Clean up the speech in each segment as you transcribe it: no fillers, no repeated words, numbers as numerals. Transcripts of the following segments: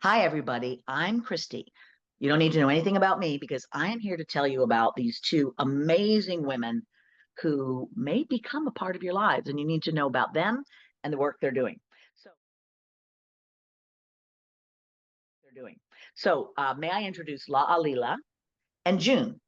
Hi, everybody. I'm Christi. You don't need to know anything about me because I am here to tell you about these two amazing women who may become a part of your lives, and you need to know about them and the work they're doing. So, they're doing. May I introduce Leela and June?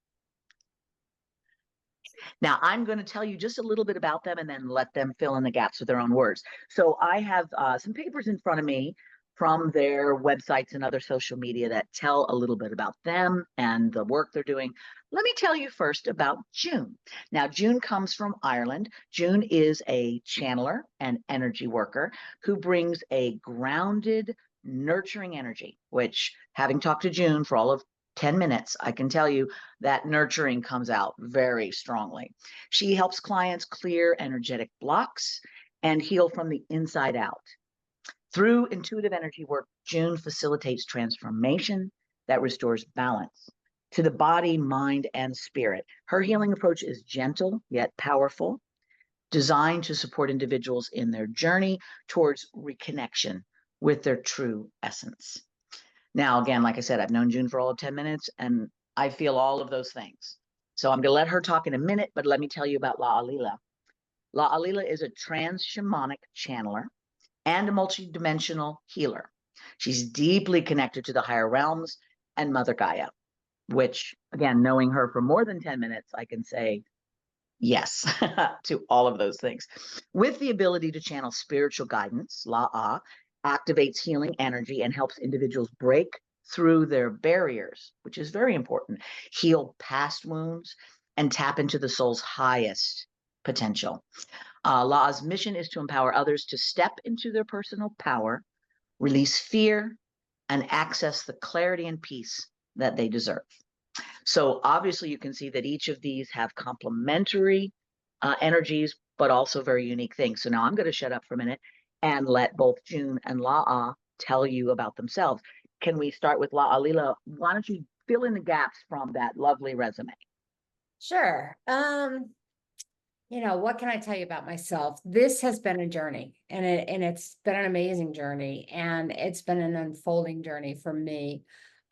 Now, I'm going to tell you just a little bit about them and then let them fill in the gaps with their own words. So, I have some papers in front of me from their websites and other social media that tell a little bit about them and the work they're doing. Let me tell you first about June. Now, June comes from Ireland. June is a channeler and energy worker who brings a grounded, nurturing energy, which, having talked to June for all of 10 minutes, I can tell you that nurturing comes out very strongly. She helps clients clear energetic blocks and heal from the inside out. Through intuitive energy work, June facilitates transformation that restores balance to the body, mind, and spirit. Her healing approach is gentle yet powerful, designed to support individuals in their journey towards reconnection with their true essence. Now, again, like I said, I've known June for all of 10 minutes and I feel all of those things. So I'm going to let her talk in a minute, but let me tell you about Leela. Leela is a trans-shamanic channeler and a multidimensional healer. She's deeply connected to the higher realms and Mother Gaia, which, again, knowing her for more than 10 minutes, I can say yes to all of those things. With the ability to channel spiritual guidance, La'a activates healing energy and helps individuals break through their barriers, which is very important, heal past wounds, and tap into the soul's highest potential. La'a's mission is to empower others to step into their personal power, release fear, and access the clarity and peace that they deserve. So obviously you can see that each of these have complementary energies, but also very unique things. So now I'm going to shut up for a minute and let both June and La'a tell you about themselves. Can we start with Leela? Why don't you fill in the gaps from that lovely resume? Sure. What can I tell you about myself? This has been a journey, and it's been an amazing journey, and it's been an unfolding journey for me.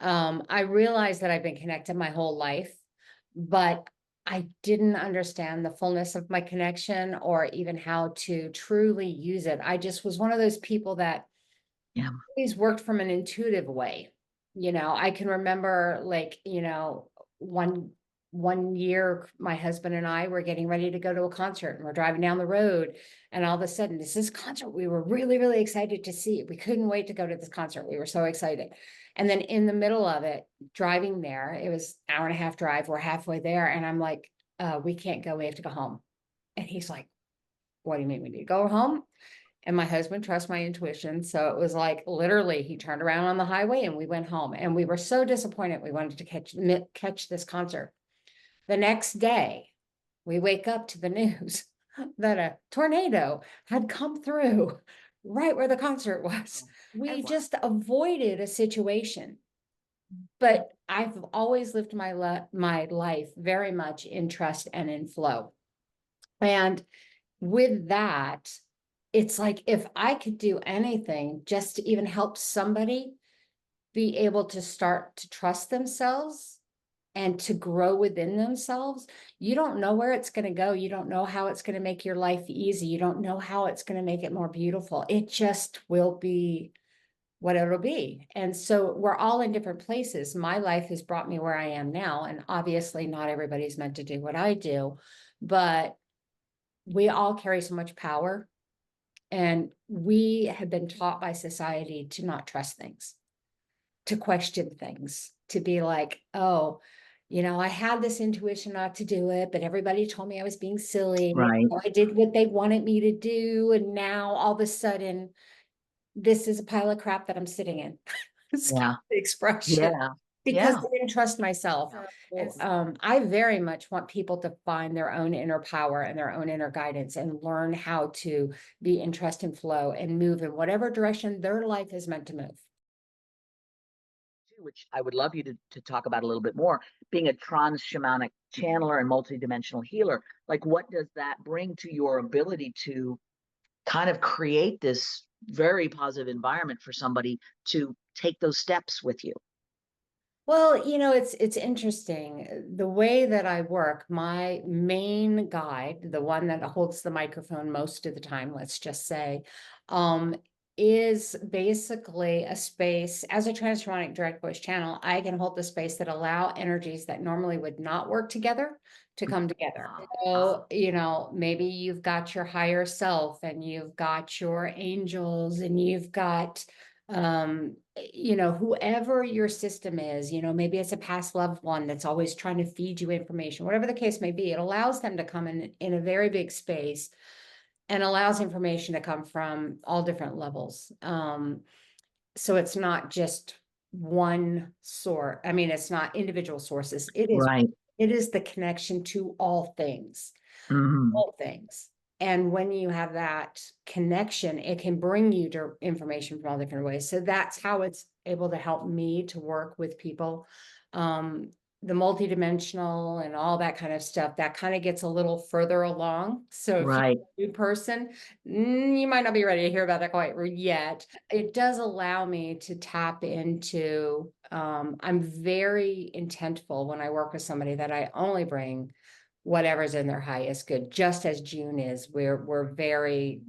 I realized that I've been connected my whole life, but I didn't understand the fullness of my connection or even how to truly use it. I just was one of those people that Yeah. always worked from an intuitive way. I can remember one year my husband and I were getting ready to go to a concert, and we're driving down the road, and all of a sudden this concert we were really, really excited to see. We couldn't wait to go to this concert. We were so excited. And then in the middle of it, driving there, it was an hour and a half drive. We're halfway there. And I'm like, we can't go. We have to go home. And he's like, what do you mean we need to go home? And my husband trusts my intuition. So it was like, literally, he turned around on the highway and we went home. And we were so disappointed. We wanted to catch this concert. The next day, we wake up to the news that a tornado had come through right where the concert was. We just avoided a situation. But I've always lived my life very much in trust and in flow. And with that, it's like, if I could do anything just to even help somebody be able to start to trust themselves and to grow within themselves, you don't know where it's going to go. You don't know how it's going to make your life easy. You don't know how it's going to make it more beautiful. It just will be what it'll be. And so we're all in different places. My life has brought me where I am now. And obviously not everybody's meant to do what I do, but we all carry so much power. And we have been taught by society to not trust things, to question things, to be like, oh, I had this intuition not to do it, but everybody told me I was being silly. Right. I did what they wanted me to do. And now all of a sudden, this is a pile of crap that I'm sitting in. Yeah. The expression. Yeah. Because Yeah. I didn't trust myself. And I very much want people to find their own inner power and their own inner guidance and learn how to be in trust and flow and move in whatever direction their life is meant to move. Which I would love you to talk about a little bit more, being a trans-shamanic channeler and multidimensional healer. Like, what does that bring to your ability to kind of create this very positive environment for somebody to take those steps with you. Well, it's interesting. The way that I work, my main guide, the one that holds the microphone most of the time, let's just say, um, is basically a space as a transformatic direct voice channel. I can hold the space that allow energies that normally would not work together to come together. So, maybe you've got your higher self and you've got your angels and you've got whoever your system is, maybe it's a past loved one that's always trying to feed you information, whatever the case may be, it allows them to come in a very big space and allows information to come from all different levels. So it's not just one source. I mean, it's not individual sources. Right. It is the connection to all things. Hmm. All things. And when you have that connection, it can bring you to information from all different ways. So that's how it's able to help me to work with people. The multidimensional and all that kind of stuff, that kind of gets a little further along. So if you're Right. a new person, you might not be ready to hear about that quite yet. It does allow me to tap into, I'm very intentful when I work with somebody that I only bring whatever's in their highest good, just as June is. We're very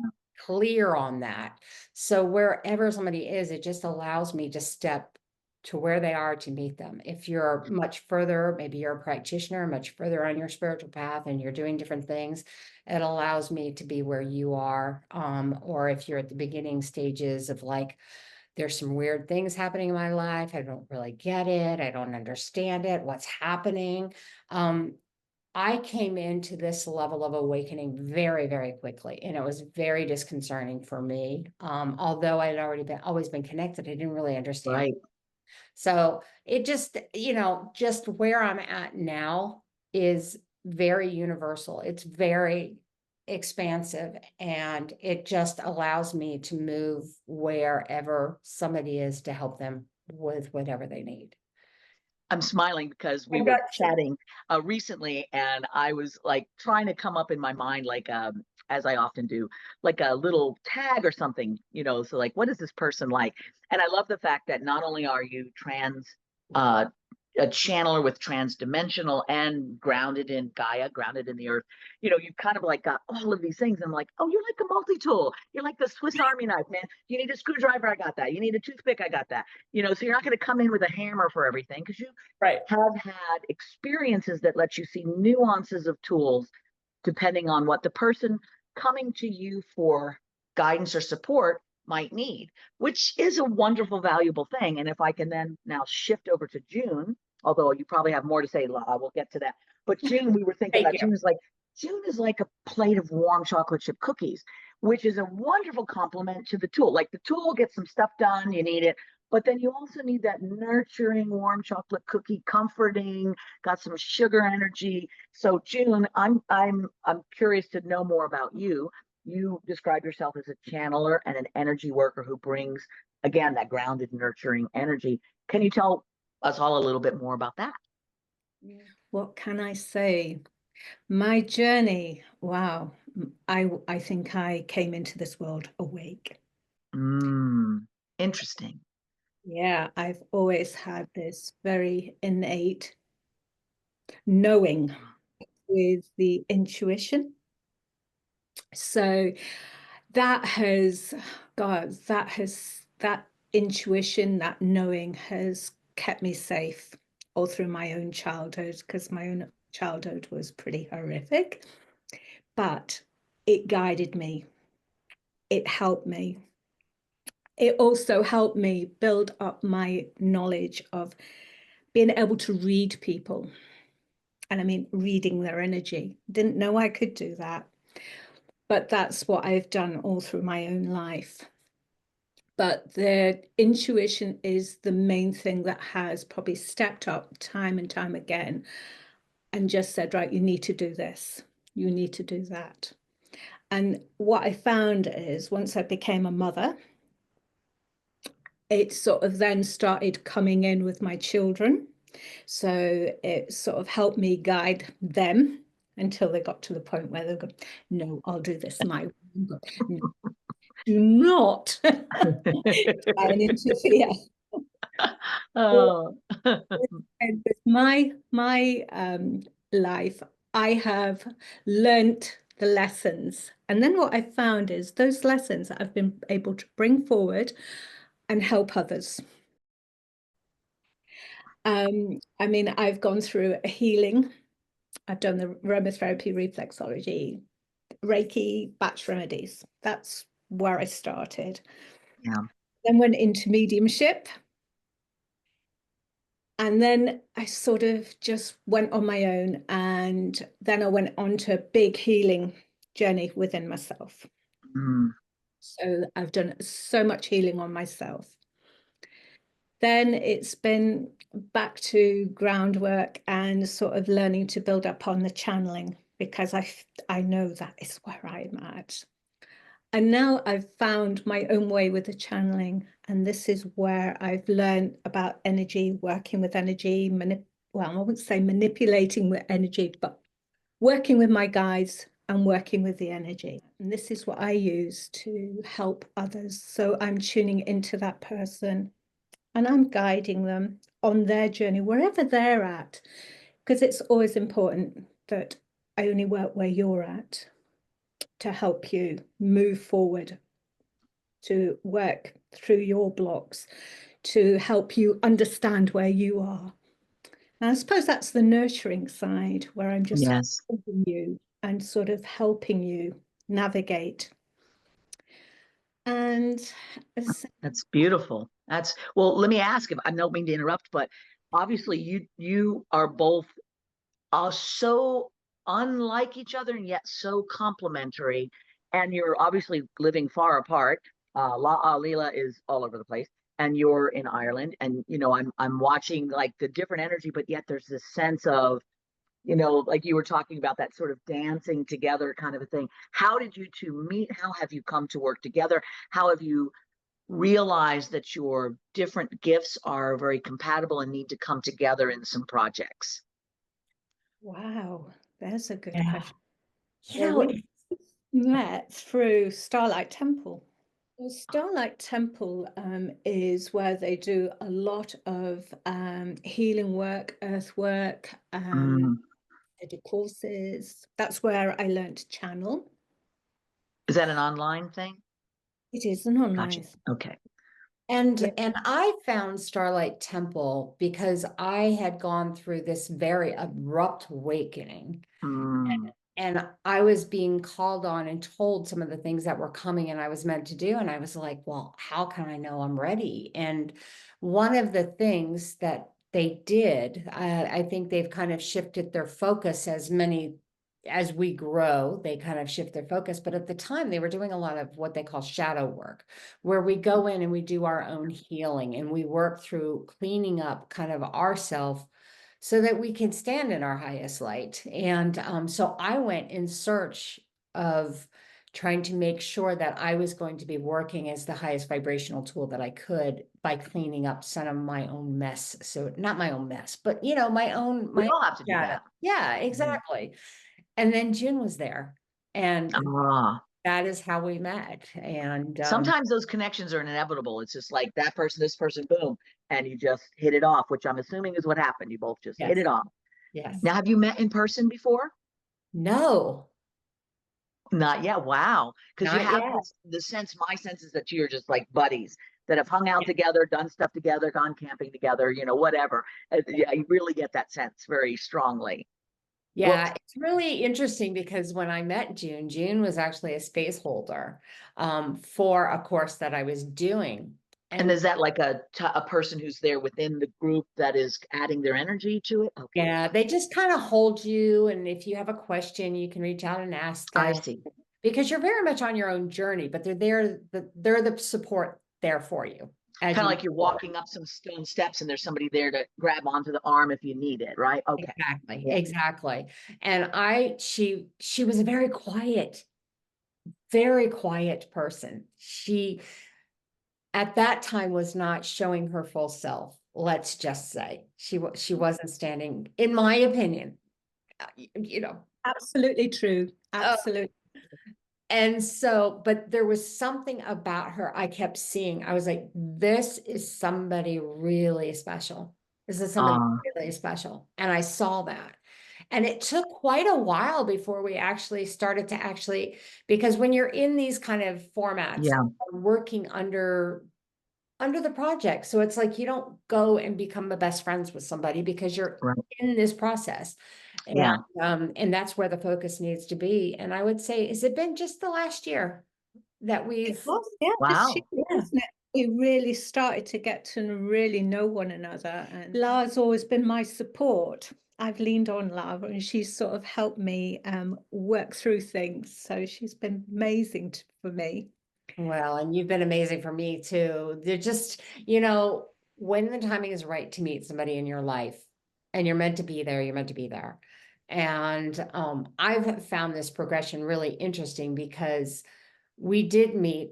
clear on that. So wherever somebody is, it just allows me to step to where they are to meet them. If you're much further, maybe you're a practitioner, much further on your spiritual path and you're doing different things, it allows me to be where you are. Or if you're at the beginning stages of like, there's some weird things happening in my life. I don't really get it. I don't understand it. What's happening? I came into this level of awakening very, very quickly, and it was very disconcerting for me. Although I had always been connected, I didn't really understand. Right. So it just, just where I'm at now is very universal. It's very expansive, and it just allows me to move wherever somebody is to help them with whatever they need. I'm smiling because we I were got you. chatting recently, and I was like trying to come up in my mind, like as I often do, like a little tag or something, So like, what is this person like? And I love the fact that not only are you uh, a channeler with transdimensional and grounded in Gaia, grounded in the earth. You've kind of like got all of these things. I'm like, oh, you're like a multi-tool. You're like the Swiss Army knife, man. You need a screwdriver, I got that. You need a toothpick, I got that. So you're not going to come in with a hammer for everything because you Right. have had experiences that let you see nuances of tools depending on what the person coming to you for guidance or support might need, which is a wonderful, valuable thing. And if I can then now shift over to June, although you probably have more to say, La, we'll get to that. But June, we were thinking Thank about you. June is like a plate of warm chocolate chip cookies, which is a wonderful complement to the tool. Like the tool gets some stuff done, you need it, but then you also need that nurturing warm chocolate cookie, comforting, got some sugar energy. So June, I'm curious to know more about you. You describe yourself as a channeler and an energy worker who brings, again, that grounded, nurturing energy. Can you tell us all a little bit more about that? What can I say? My journey, wow. I think I came into this world awake. Interesting. Yeah, I've always had this very innate knowing with the intuition. So that has, God, that intuition, that knowing has kept me safe all through my own childhood, because my own childhood was pretty horrific, but it guided me. It helped me. It also helped me build up my knowledge of being able to read people. And I mean, reading their energy. Didn't know I could do that. But that's what I've done all through my own life. But the intuition is the main thing that has probably stepped up time and time again and just said, right, you need to do this. You need to do that. And what I found is once I became a mother, it sort of then started coming in with my children. So it sort of helped me guide them until they got to the point where they go, no, I'll do this my way. No. Do not try and interfere. Oh, And with my life, I have learnt the lessons. And then what I found is those lessons I've been able to bring forward and help others. I mean, I've gone through a healing. I've done the aromatherapy, reflexology, Reiki, batch remedies. That's where I started. yeah. Then went into mediumship. And then I sort of just went on my own. And then I went on to a big healing journey within myself. Mm, So I've done so much healing on myself. Then it's been back to groundwork and sort of learning to build up on the channeling, because I know that is where I'm at. And now I've found my own way with the channeling, and this is where I've learned about energy, working with energy, well, I wouldn't say manipulating with energy, but working with my guides and working with the energy. And this is what I use to help others. So I'm tuning into that person and I'm guiding them on their journey, wherever they're at, because it's always important that I only work where you're at to help you move forward, to work through your blocks, to help you understand where you are. And I suppose that's the nurturing side, where I'm just yes. holding you and sort of helping you navigate. And That's beautiful. That's well, let me ask, if I don't mean to interrupt, but obviously you are both so unlike each other and yet so complementary. And you're obviously living far apart. Leela is all over the place, and you're in Ireland. And I'm watching like the different energy, but yet there's this sense of, like you were talking about, that sort of dancing together kind of a thing. How did you two meet? How have you come to work together? How have you realized that your different gifts are very compatible and need to come together in some projects? wow, there's a good Yeah. question. You Well, know, we met through Starlight Temple. Well, Starlight Temple is where they do a lot of healing work, earth work, Mm. they do courses. That's where I learned to channel. Is that an online thing? It is an Gotcha. online. Okay. Yeah. and I found Starlight Temple because I had gone through this very abrupt awakening. Mm. And I was being called on and told some of the things that were coming and I was meant to do. And I was like, well, how can I know I'm ready? And one of the things that they did, I think they've kind of shifted their focus as we grow, they kind of shift their focus. But at the time, they were doing a lot of what they call shadow work, where we go in and we do our own healing and we work through cleaning up kind of ourself so that we can stand in our highest light. And so I went in search of trying to make sure that I was going to be working as the highest vibrational tool that I could by cleaning up some of my own mess. So not my own mess, but my own, We my all have to do shadow. that. Yeah, exactly. And then June was there. And Ah, that is how we met. And sometimes those connections are inevitable. It's just like that person, this person, boom, and you just hit it off, which I'm assuming is what happened. You both just hit yes, it off. yes. Now, have you met in person before? No, Not yet. Wow. Because you not have yet. my sense is that you're just like buddies that have hung out together, done stuff together, gone camping together, whatever. Yeah, you really get that sense very strongly. Well, Yeah, it's really interesting because when I met June, June was actually a space holder for a course that I was doing. and And is that like a person who's there within the group that is adding their energy to it? Okay. yeah, they just kind of hold you. And if you have a question, you can reach out and ask I them see. because you're very much on your own journey, but they're there, they're the support there for you as Kind you of move like you're forward. walking up some stone steps and there's somebody there to grab onto the arm if you need it, right? Okay. Exactly, Yeah. exactly. And she was a very quiet person. She at that time was not showing her full self. Let's just say she wasn't standing, in my opinion, you know. Absolutely true. uh, Absolutely. And so, but there was something about her I kept seeing. I was like, this is somebody really special. This is somebody Uh, really special. And I saw that. And it took quite a while before we actually started to actually, because when you're in these kind of formats, yeah, working under the project. So it's like you don't go and become the best friends with somebody because you're right. in this process. Yeah. And that's where the focus needs to be. And I would say, has it been just the last year that It we've, was, yeah, this Wow. year, yeah, wasn't it? We really started to get to really know one another, and Lara's always been my support. I've leaned on Lara, and she's sort of helped me work through things. So she's been amazing for me. well, and you've been amazing for me too. They're just, when the timing is right to meet somebody in your life and you're meant to be there, you're meant to be there. And I've found this progression really interesting because we did meet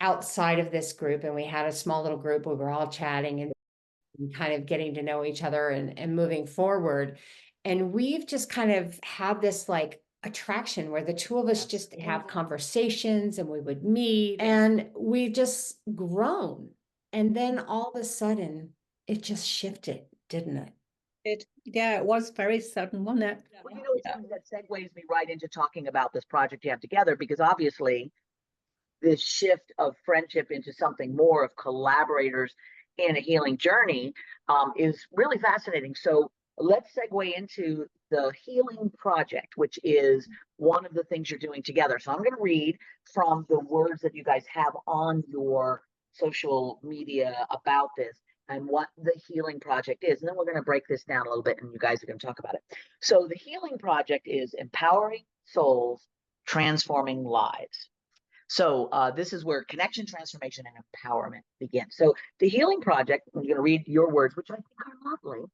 outside of this group and we had a small little group. We were all chatting and kind of getting to know each other and moving forward. And we've just kind of had this like attraction where the two of us just have conversations and we would meet and we just grown. And then all of a sudden it just shifted, didn't it? Yeah, it was very sudden, wasn't it? Well, it's funny, that segues me right into talking about this project you have together, because obviously this shift of friendship into something more of collaborators in a healing journey is really fascinating. So let's segue into the healing project, which is one of the things you're doing together. So I'm going to read from the words that you guys have on your social media about this and what the healing project is. And then we're going to break this down a little bit and you guys are going to talk about it. So the healing project is empowering souls, transforming lives. So this is where connection, transformation, and empowerment begin. So the Healing Project, I'm going to read your words, which I think are lovely.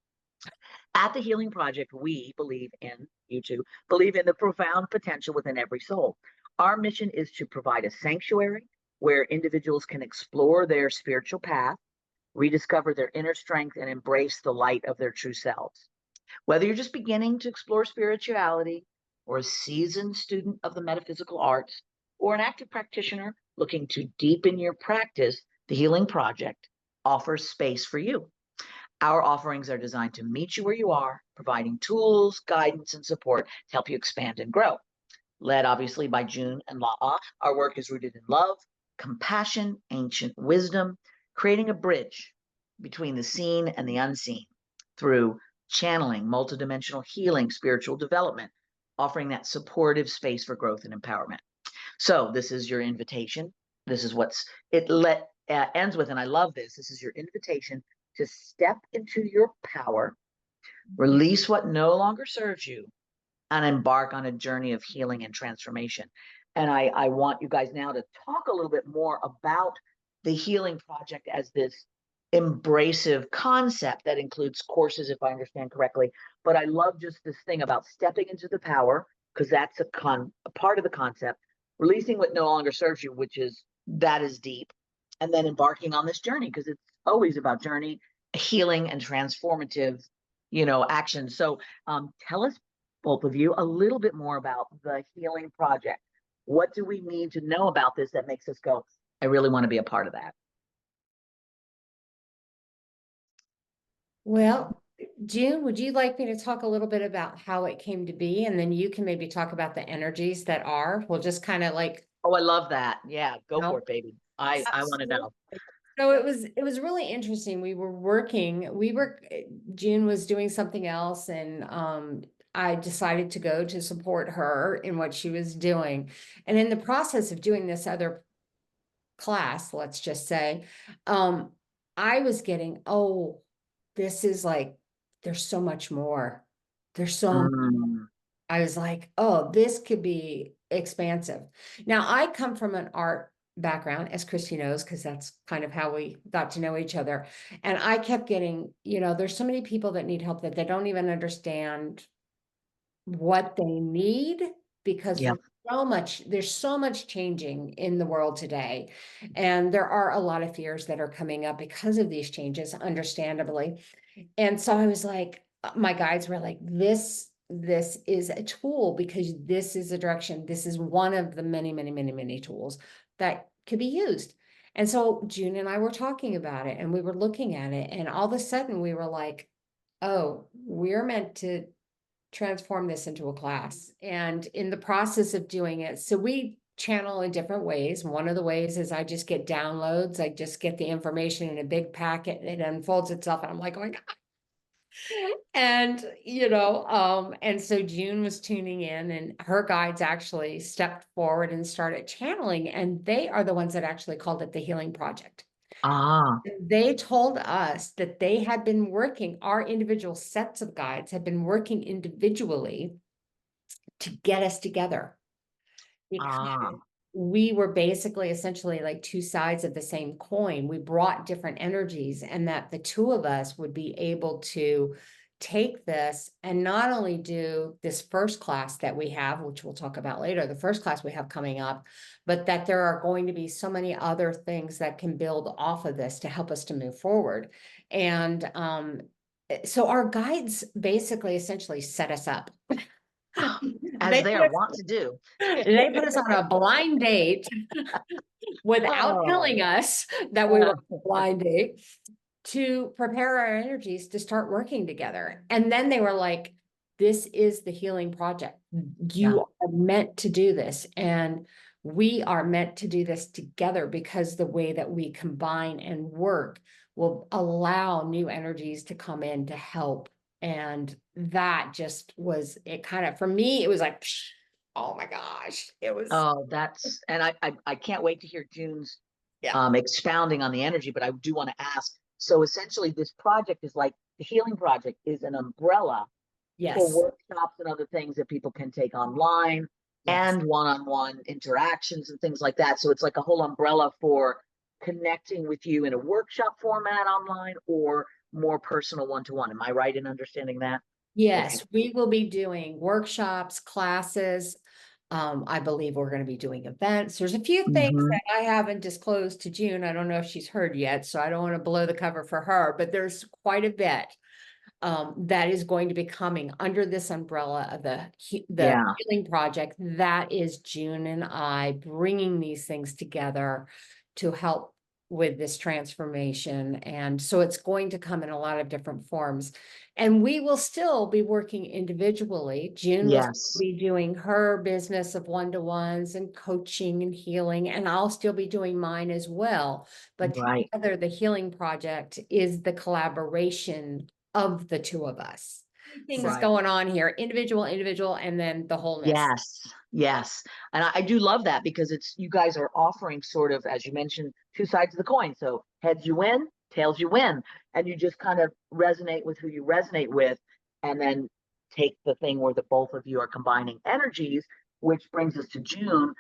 At the Healing Project, we believe in, you two, believe in the profound potential within every soul. Our mission is to provide a sanctuary where individuals can explore their spiritual path, rediscover their inner strength, and embrace the light of their true selves. Whether you're just beginning to explore spirituality, or a seasoned student of the metaphysical arts, or an active practitioner looking to deepen your practice, the Healing Project offers space for you. Our offerings are designed to meet you where you are, providing tools, guidance, and support to help you expand and grow. Led obviously by June and La'a, our work is rooted in love, compassion, ancient wisdom, creating a bridge between the seen and the unseen through channeling, multidimensional healing, spiritual development, offering that supportive space for growth and empowerment. So this is your invitation. This is what's ends with, and I love this. This is your invitation to step into your power, release what no longer serves you, and embark on a journey of healing and transformation. And I want you guys now to talk a little bit more about the Healing Project as this embracive concept that includes courses, if I understand correctly. But I love just this thing about stepping into the power, because that's a part of the concept, releasing what no longer serves you, that is deep, and then embarking on this journey, because it's always about journey, healing, and transformative, action. So tell us, both of you, a little bit more about the Healing Project. What do we need to know about this that makes us go, I really want to be a part of that? Well, June, would you like me to talk a little bit about how it came to be? And then you can maybe talk about the energies that are, we'll just kind of like, Oh, I love that. Yeah, go for no. it, baby. I want to know. So it was really interesting. June was doing something else and I decided to go to support her in what she was doing. And in the process of doing this other class, let's just say, I was getting, oh, this is like, there's so much more. Mm, I was like, oh, this could be expansive. Now, I come from an art background, as Christi knows, because that's kind of how we got to know each other. And I kept getting, there's so many people that need help that they don't even understand what they need because yeah. there's so much changing in the world today. And there are a lot of fears that are coming up because of these changes, understandably. And so I was like, my guides were like, this this is a tool because this is a direction. This is one of the many, many, many, many tools that could be used. And so June and I were talking about it and we were looking at it, and all of a sudden we were like, oh, we're meant to transform this into a class. And in the process of doing it, so we channel in different ways. One of the ways is I just get downloads. I just get the information in a big packet and it unfolds itself. And I'm like, oh my God. And, and so June was tuning in and her guides actually stepped forward and started channeling. And they are the ones that actually called it the Healing Project. Ah, They told us that they had been working, our individual sets of guides had been working individually to get us together. Because ah, we were basically essentially like two sides of the same coin. We brought different energies, and that the two of us would be able to take this and not only do this first class that we have, which we'll talk about later, the first class we have coming up, but that there are going to be so many other things that can build off of this to help us to move forward. And so our guides basically essentially set us up. as They they put are us, wont to do. they put us on a blind date without telling Oh, us that we were on uh, a blind date to prepare our energies to start working together. And then they were like, this is the Healing Project. yeah. You are meant to do this. And we are meant to do this together because the way that we combine and work will allow new energies to come in to help. And that just was it kind of, for me, it was like, oh my gosh, it was, Oh, and I can't wait to hear June's yeah, expounding on the energy, but I do want to ask. So essentially, this project is like the Healing Project is an umbrella for yes, workshops and other things that people can take online yes. and one-on-one interactions and things like that. So it's like a whole umbrella for connecting with you in a workshop format online or more personal one-to-one. Am I right in understanding that? Okay. Yes, we will be doing workshops, classes. I believe we're going to be doing events. There's a few things Hmm. that I haven't disclosed to June. I don't know if she's heard yet, so I don't want to blow the cover for her, but there's quite a bit that is going to be coming under this umbrella of the Yeah. Healing Project. That is June and I bringing these things together to help with this transformation. And so it's going to come in a lot of different forms. And we will still be working individually. June will Yes. be doing her business of one-to-ones and coaching and healing, and I'll still be doing mine as well. But Right. together, the Healing Project is the collaboration of the two of us. Things Right. going on here, individual, and then the wholeness. Yes, yes. And I do love that because it's you guys are offering sort of, as you mentioned, two sides of the coin. So heads you win, tails you win. And you just kind of resonate with who you resonate with, and then take the thing where the both of you are combining energies, which brings us to June.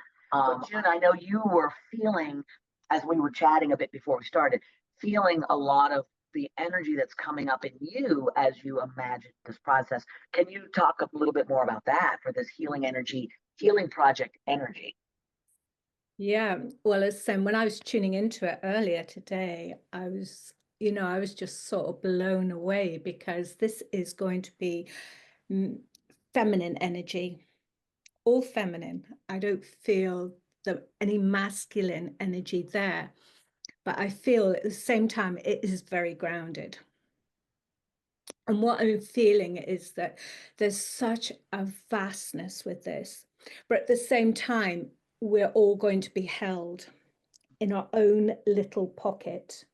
June, I know you were feeling, as we were chatting a bit before we started, feeling a lot of the energy that's coming up in you as you imagine this process. Can you talk a little bit more about that for this healing energy, healing project energy? Yeah, well, as when I was tuning into it earlier today, I was just sort of blown away because this is going to be mm, feminine energy, all feminine. I don't feel any masculine energy there, but I feel at the same time it is very grounded. And what I'm feeling is that there's such a vastness with this, but at the same time, we're all going to be held in our own little pocket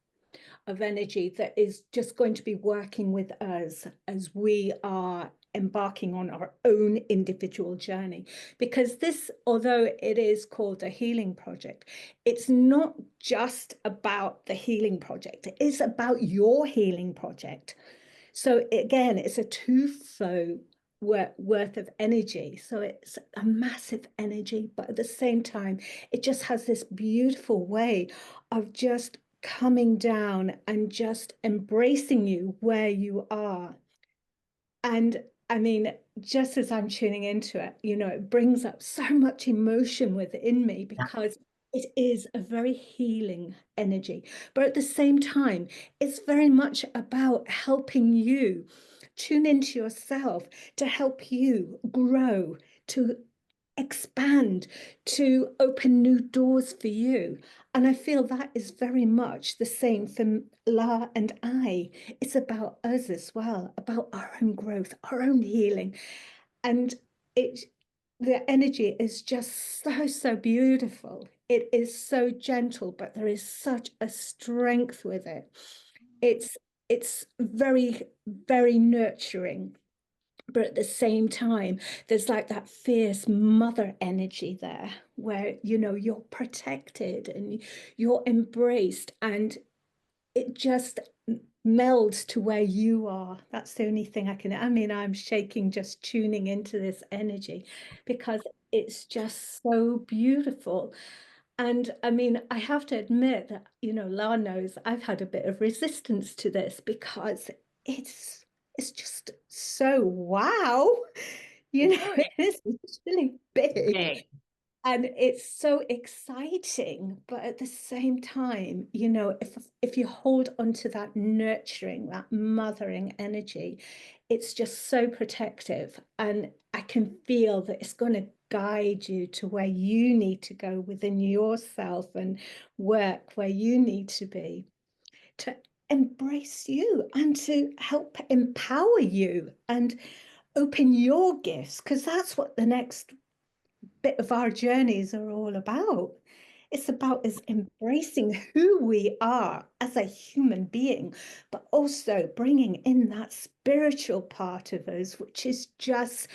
of energy that is just going to be working with us as we are embarking on our own individual journey. Because this, although it is called a healing project, it's not just about the healing project, it is about your healing project. So again, it's a two flow worth of energy. So it's a massive energy, but at the same time, it just has this beautiful way of just coming down and just embracing you where you are. And I mean, just as I'm tuning into it, it brings up so much emotion within me because it is a very healing energy. But at the same time, it's very much about helping you tune into yourself to help you grow, to expand, to open new doors for you. And I feel that is very much the same for La and I. It's about us as well, about our own growth, our own healing. And the energy is just so beautiful. It is so gentle, but there is such a strength with it. It's very, very nurturing, but at the same time, there's like that fierce mother energy there where, you know, you're protected and you're embraced, and it just melds to where you are. That's the only thing I mean, I'm shaking just tuning into this energy because it's just so beautiful. And I mean, I have to admit that, you know, La knows I've had a bit of resistance to this because it's just so wow. You know, it's really big. Big. And it's so exciting, but at the same time, you know, if you hold onto that nurturing, that mothering energy, it's just so protective. And I can feel that it's going to guide you to where you need to go within yourself and work where you need to be, to embrace you and to help empower you and open your gifts, because that's what the next bit of our journeys are all about. It's about us embracing who we are as a human being, but also bringing in that spiritual part of us, which is just,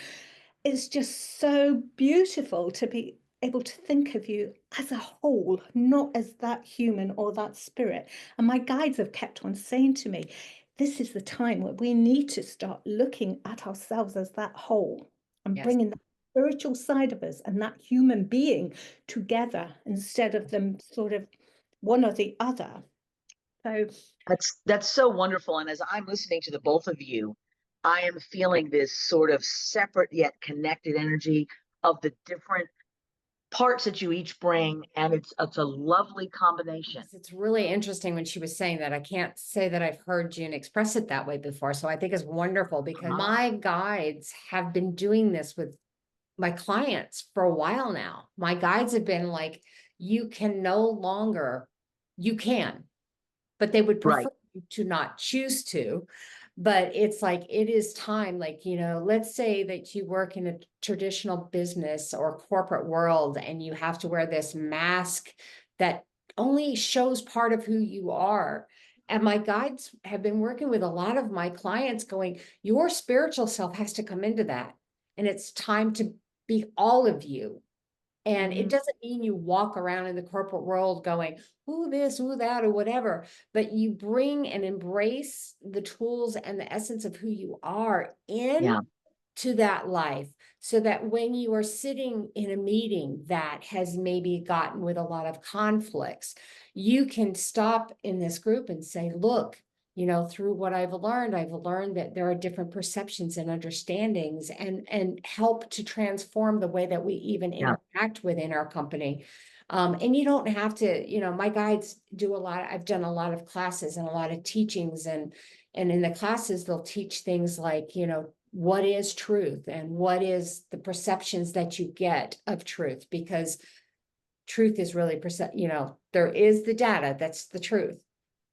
it's just so beautiful to be able to think of you as a whole, not as that human or that spirit. And my guides have kept on saying to me, this is the time where we need to start looking at ourselves as that whole and Yes. bringing the spiritual side of us and that human being together instead of them sort of one or the other. So That's so wonderful. And as I'm listening to the both of you, I am feeling this sort of separate yet connected energy of the different parts that you each bring, and it's a lovely combination. It's really interesting when she was saying that. I can't say that I've heard June express it that way before. So I think it's wonderful because my guides have been doing this with my clients for a while now. My guides have been like, you can no longer, you can, but they would prefer Right. you to not choose to. But it's like, it is time, like, you know, let's say that you work in a traditional business or corporate world and you have to wear this mask that only shows part of who you are. And my guides have been working with a lot of my clients going, your spiritual self has to come into that. And it's time to be all of you. And it doesn't mean you walk around in the corporate world going, ooh, this, ooh, that, or whatever, but you bring and embrace the tools and the essence of who you are in to that life, so that when you are sitting in a meeting that has maybe gotten with a lot of conflicts, you can stop in this group and say, look, you know, through what I've learned that there are different perceptions and understandings, and help to transform the way that we even interact within our company. And you don't have to, you know, my guides do a lot. I've done a lot of classes and a lot of teachings, and in the classes, they'll teach things like, you know, what is truth and what is the perceptions that you get of truth, because truth is really, you know, there is the data, that's the truth,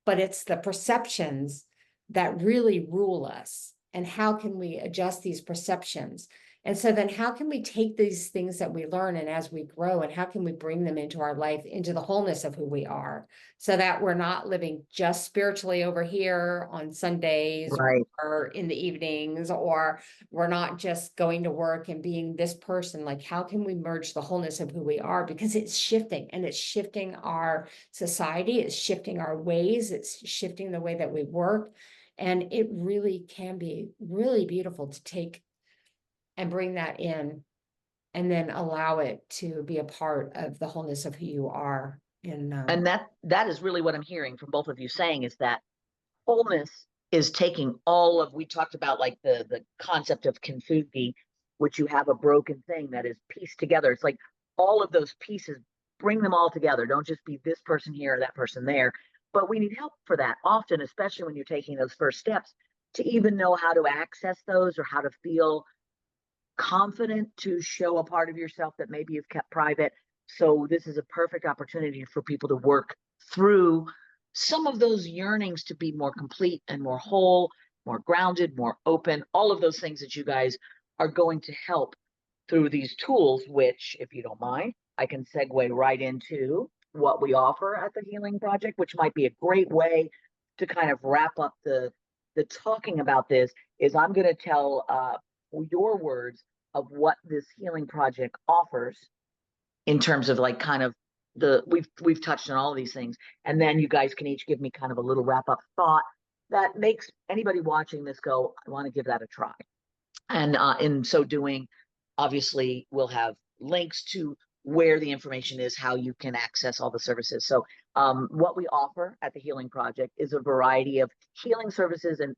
but it's the perceptions that really rule us. And how can we adjust these perceptions? And so then how can we take these things that we learn and as we grow, and how can we bring them into our life, into the wholeness of who we are, so that we're not living just spiritually over here on Sundays or in the evenings, or we're not just going to work and being this person. Like, how can we merge the wholeness of who we are? Because it's shifting, and it's shifting our society, it's shifting our ways, it's shifting the way that we work. And it really can be really beautiful to take and bring that in, and then allow it to be a part of the wholeness of who you are. And that is really what I'm hearing from both of you saying, is that wholeness is taking all of, we talked about like the concept of kintsugi, which you have a broken thing that is pieced together. It's like all of those pieces, bring them all together. Don't just be this person here or that person there. But we need help for that often, especially when you're taking those first steps, to even know how to access those or how to feel confident to show a part of yourself that maybe you've kept private. So this is a perfect opportunity for people to work through some of those yearnings to be more complete and more whole, more grounded, more open, all of those things that you guys are going to help through these tools, which, if you don't mind, I can segue right into what we offer at the Healing Project, which might be a great way to kind of wrap up the talking about this. Is I'm going to tell your words of what this Healing Project offers in terms of like kind of we've touched on all of these things, and then you guys can each give me kind of a little wrap up thought that makes anybody watching this go, I want to give that a try. And in so doing, obviously we'll have links to where the information is, how you can access all the services. So what we offer at the Healing Project is a variety of healing services, and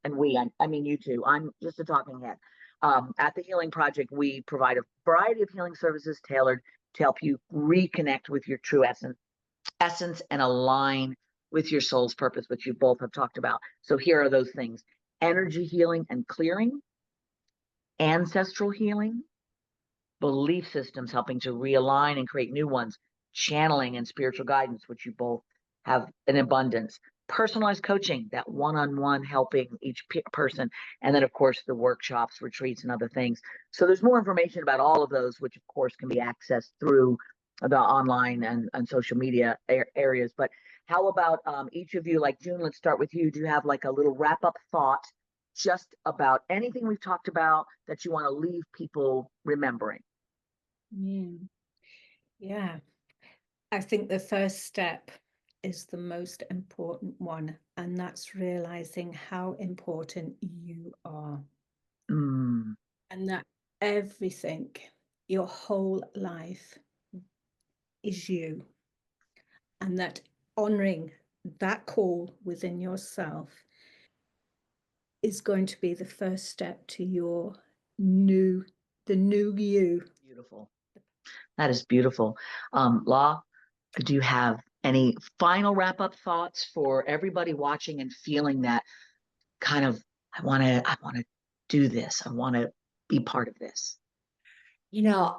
I mean you two, I'm just a talking head. At the Healing Project, we provide a variety of healing services tailored to help you reconnect with your true essence and align with your soul's purpose, which you both have talked about. So here are those things: energy healing and clearing, ancestral healing, belief systems helping to realign and create new ones, channeling and spiritual guidance, which you both have in abundance, personalized coaching, that one-on-one helping each person, and then of course the workshops, retreats, and other things. So there's more information about all of those, which of course can be accessed through the online and social media areas. But how about each of you, like June, let's start with you. Do you have like a little wrap-up thought just about anything we've talked about that you want to leave people remembering? Yeah, I think the first step is the most important one, and that's realizing how important you are. Mm. And that everything, your whole life, is you. And that honoring that call within yourself is going to be the first step to the new you. Beautiful. That is beautiful. Law, do you have any final wrap-up thoughts for everybody watching and feeling that kind of, I want to do this. I want to be part of this. You know,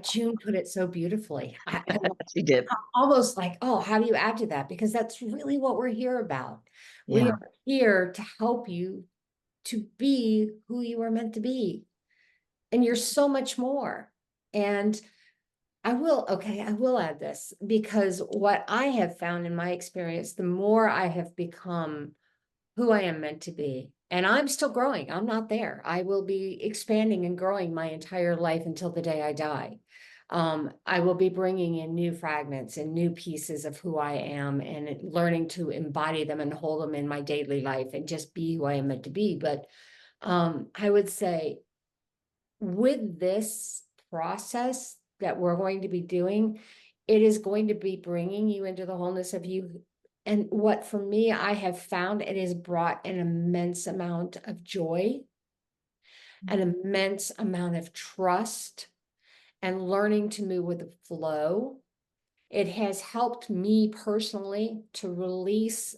June put it so beautifully. She did. Almost like, oh, how do you add to that? Because that's really what we're here about. We Yeah. are here to help you to be who you are meant to be. And you're so much more. And I will add this, because what I have found in my experience, the more I have become who I am meant to be, and I'm still growing, I'm not there. I will be expanding and growing my entire life until the day I die. I will be bringing in new fragments and new pieces of who I am, and learning to embody them and hold them in my daily life and just be who I am meant to be. But I would say, with this process that we're going to be doing, it is going to be bringing you into the wholeness of you. And what, for me, I have found, it has brought an immense amount of joy, an immense amount of trust, and learning to move with the flow. It has helped me personally to release.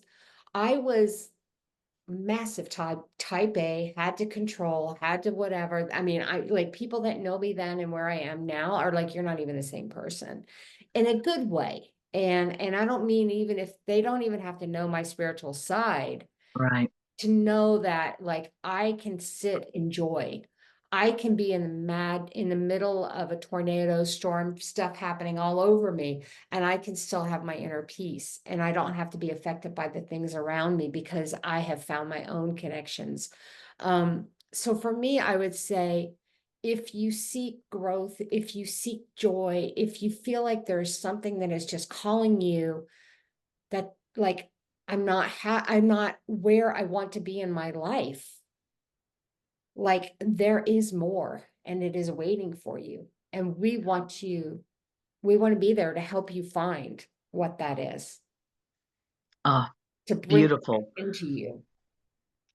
I was massive type A, had to control, had to whatever. I mean, I like, people that know me then and where I am now are like, you're not even the same person, in a good way. And I don't mean, even if they don't even have to know my spiritual side, Right. to know that, like, I can sit in joy. I can be in the middle of a tornado storm, stuff happening all over me, and I can still have my inner peace, and I don't have to be affected by the things around me, because I have found my own connections. So for me, I would say, if you seek growth, if you seek joy, if you feel like there's something that is just calling you, that, like, I'm not where I want to be in my life, like, there is more, and it is waiting for you. And we want to be there to help you find what that is, Ah, to bring beautiful. it into you.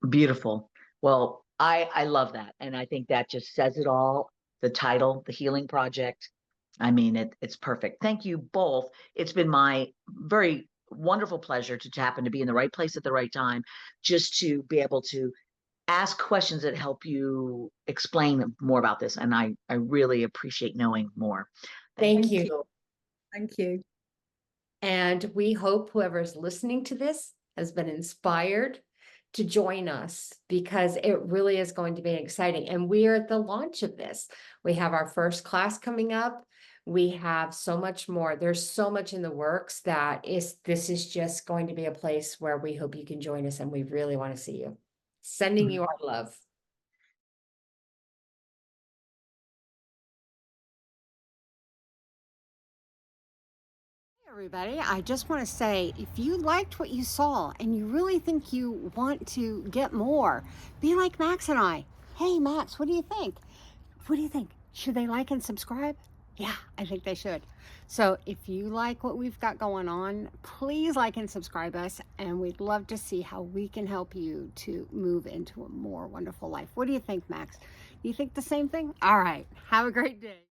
Beautiful. Well, I love that. And I think that just says it all. The title, The Healing Project. I mean, it's perfect. Thank you both. It's been my very wonderful pleasure to happen to be in the right place at the right time, just to be able to ask questions that help you explain more about this. And I really appreciate knowing more. Thank you. Thank you. And we hope whoever's listening to this has been inspired to join us, because it really is going to be exciting. And we are at the launch of this. We have our first class coming up. We have so much more. There's so much in the works that this is just going to be a place where we hope you can join us, and we really want to see you. Sending you our love. Everybody, I just want to say, if you liked what you saw and you really think you want to get more, be like Max and I. Hey Max, what do you think? What do you think? Should they like and subscribe? Yeah, I think they should. So if you like what we've got going on, please like and subscribe us, and we'd love to see how we can help you to move into a more wonderful life. What do you think, Max? You think the same thing? All right, have a great day.